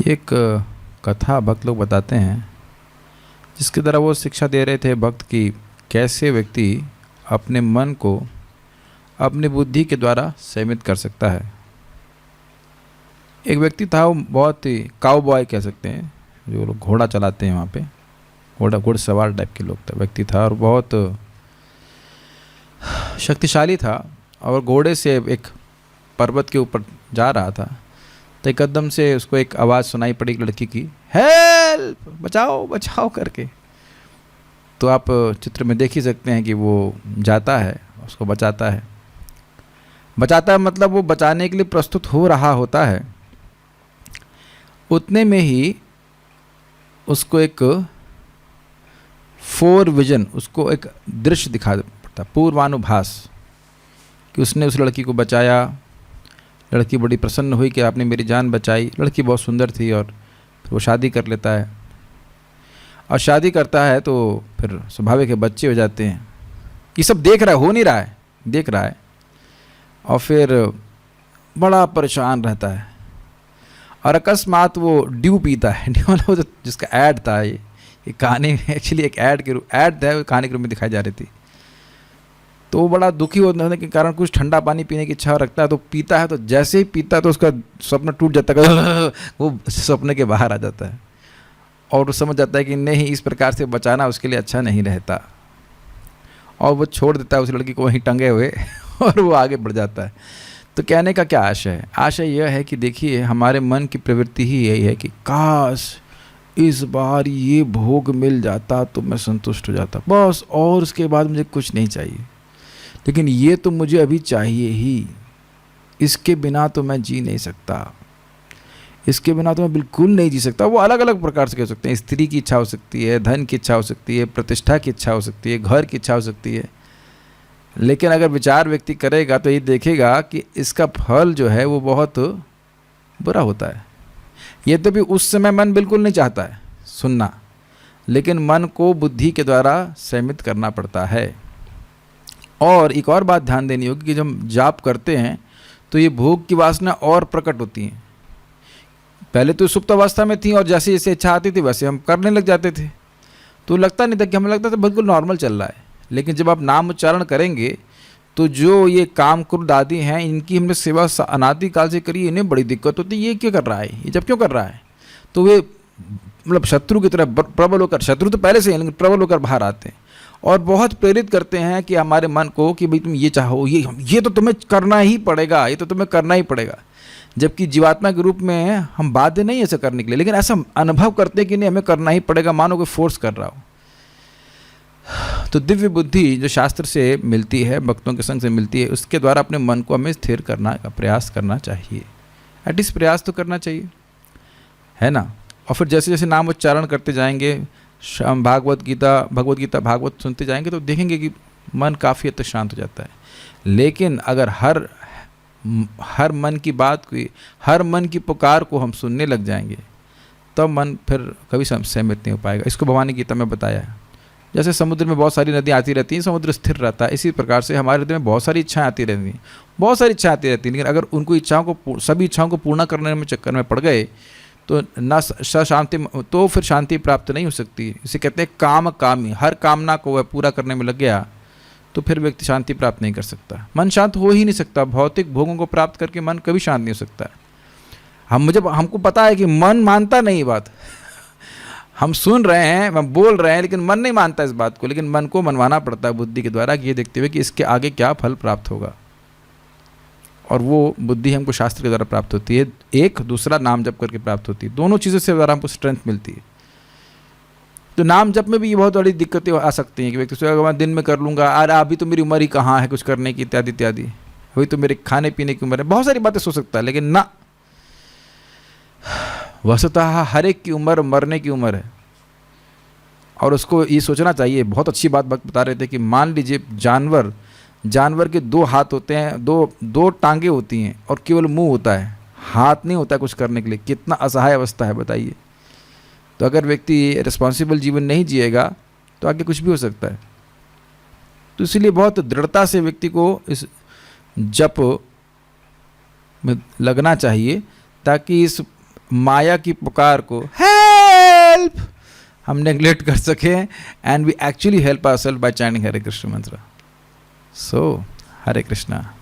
एक कथा भक्त लोग बताते हैं जिसके द्वारा वो शिक्षा दे रहे थे भक्त की कैसे व्यक्ति अपने मन को अपनी बुद्धि के द्वारा सीमित कर सकता है। एक व्यक्ति था, वो बहुत ही काउबॉय कह सकते हैं, जो लोग घोड़ा चलाते हैं वहाँ पे, घुड़सवार टाइप के लोग व्यक्ति था और बहुत शक्तिशाली था। और घोड़े से एक पर्वत के ऊपर जा रहा था तो एकदम से उसको एक आवाज़ सुनाई पड़ी एक लड़की की, हेल्प, बचाओ बचाओ करके। तो आप चित्र में देख ही सकते हैं कि वो जाता है, उसको बचाता है। मतलब वो बचाने के लिए प्रस्तुत हो रहा होता है। उतने में ही उसको एक विजन, उसको एक दृश्य दिखा पड़ता, पूर्वानुभास, कि उसने उस लड़की को बचाया। लड़की बड़ी प्रसन्न हुई कि आपने मेरी जान बचाई। लड़की बहुत सुंदर थी और फिर वो शादी कर लेता है। और शादी करता है तो फिर स्वाभाविक है बच्चे हो जाते हैं। ये सब देख रहा है, हो नहीं रहा है, देख रहा है। और फिर बड़ा परेशान रहता है और अकस्मात वो ड्यू पीता है। ड्यू मतलब जिसका ऐड था, ये कहानी एक्चुअली एक ऐड था, कहानी के रूप में दिखाई जा रही थी। तो वो बड़ा दुखी होने के कारण कुछ ठंडा पानी पीने की इच्छा रखता है, तो पीता है। तो जैसे ही पीता है तो उसका सपना टूट जाता है, वो सपने के बाहर आ जाता है और वो समझ जाता है कि नहीं, इस प्रकार से बचाना उसके लिए अच्छा नहीं रहता। और वो छोड़ देता है उस लड़की को वहीं टंगे हुए और वो आगे बढ़ जाता है। तो कहने का क्या आशय है? आशय यह है कि देखिए, हमारे मन की प्रवृत्ति ही यही है कि काश इस बार ये भोग मिल जाता तो मैं संतुष्ट हो जाता, बस, और उसके बाद मुझे कुछ नहीं चाहिए। लेकिन ये तो मुझे अभी चाहिए ही, इसके बिना तो मैं जी नहीं सकता, इसके बिना तो मैं बिल्कुल नहीं जी सकता। वो अलग अलग प्रकार से कह सकते हैं। स्त्री की इच्छा हो सकती है, धन की इच्छा हो सकती है, प्रतिष्ठा की इच्छा हो सकती है, घर की इच्छा हो सकती है। लेकिन अगर विचार व्यक्ति करेगा तो ये देखेगा कि इसका फल जो है वो बहुत बुरा होता है। ये तो भी उस समय मन बिल्कुल नहीं चाहता है सुनना, लेकिन मन को बुद्धि के द्वारा सीमित करना पड़ता है। और एक और बात ध्यान देनी होगी कि जब हम जाप करते हैं तो ये भोग की वासना और प्रकट होती हैं। पहले तो सुप्त अवस्था में थी और जैसे जैसे इच्छा आती थी वैसे हम करने लग जाते थे, तो लगता नहीं था, कि हमें लगता था बिल्कुल नॉर्मल चल रहा है। लेकिन जब आप नाम उच्चारण करेंगे तो जो ये काम क्रोध आदि हैं, इनकी हमने सेवा अनादि काल से करी, इन्हें बड़ी दिक्कत होती है। ये क्या कर रहा है, ये जब क्यों कर रहा है? तो वे मतलब शत्रु की तरह प्रबल होकर, शत्रु तो पहले से हैं लेकिन प्रबल होकर बाहर आते हैं और बहुत प्रेरित करते हैं कि हमारे मन को कि भाई तुम ये चाहो, ये तो तुम्हें करना ही पड़ेगा, ये तो तुम्हें करना ही पड़ेगा। जबकि जीवात्मा के रूप में हम बाध्य नहीं ऐसा करने के लिए, लेकिन ऐसा अनुभव करते हैं कि नहीं, हमें करना ही पड़ेगा, मानो कोई फोर्स कर रहा हो। तो दिव्य बुद्धि जो शास्त्र से मिलती है, भक्तों के संग से मिलती है, उसके द्वारा अपने मन को हमें स्थिर करना का प्रयास करना चाहिए। एटलीस्ट प्रयास तो करना चाहिए, है ना। और फिर जैसे जैसे नाम उच्चारण करते जाएंगे, भगवत गीता सुनते जाएंगे तो देखेंगे कि मन काफ़ी हद तक शांत हो जाता है। लेकिन अगर हर मन की बात को, हर मन की पुकार को हम सुनने लग जाएंगे तब मन फिर कभी सीमित नहीं हो पाएगा। इसको भगवान गीता में बताया है। जैसे समुद्र में बहुत सारी नदियाँ आती रहती हैं, समुद्र स्थिर रहता है, इसी प्रकार से हमारे हृदय में बहुत सारी इच्छाएं आती रहती हैं, बहुत सारी इच्छाएं आती रहती हैं। लेकिन अगर उनको सभी इच्छाओं को पूर्ण करने में चक्कर में पड़ गए तो न शांति, तो फिर शांति प्राप्त नहीं हो सकती। इसे कहते हैं कामी। हर कामना को वह पूरा करने में लग गया तो फिर व्यक्ति शांति प्राप्त नहीं कर सकता। मन शांत हो ही नहीं सकता। भौतिक भोगों को प्राप्त करके मन कभी शांत नहीं हो सकता। हमको पता है कि मन मानता नहीं बात, हम सुन रहे हैं, हम बोल रहे हैं, लेकिन मन नहीं मानता इस बात को। लेकिन मन को मनवाना पड़ता है बुद्धि के द्वारा, कि ये देखते हुए कि इसके आगे क्या फल प्राप्त होगा। और वो बुद्धि हमको शास्त्र के द्वारा प्राप्त होती है, एक दूसरा नाम जप करके प्राप्त होती है। दोनों चीज़ों से द्वारा हमको स्ट्रेंथ मिलती है। तो नाम जप में भी ये बहुत बड़ी दिक्कतें आ सकती हैं कि व्यक्ति सोचेगा मैं दिन में कर लूँगा, अरे अभी तो मेरी उम्र ही कहाँ है कुछ करने की, इत्यादि इत्यादि, अभी तो मेरे खाने पीने की उम्र है, बहुत सारी बातें सोच सकता है। लेकिन ना, वस्तुतः हर एक की उम्र मरने की उम्र है। और उसको ये सोचना चाहिए। बहुत अच्छी बात भक्त बता रहे थे कि मान लीजिए जानवर के 2 हाथ होते हैं, दो टांगे होती हैं और केवल मुंह होता है, हाथ नहीं होता कुछ करने के लिए। कितना असहाय अवस्था है बताइए। तो अगर व्यक्ति रिस्पॉन्सिबल जीवन नहीं जिएगा तो आगे कुछ भी हो सकता है। तो इसलिए बहुत दृढ़ता से व्यक्ति को इस जप में लगना चाहिए ताकि इस माया की पुकार को हेल्प हम नेग्लेक्ट कर सकें, and we actually help ourselves by chanting Hare Krishna mantra. So Hare Krishna.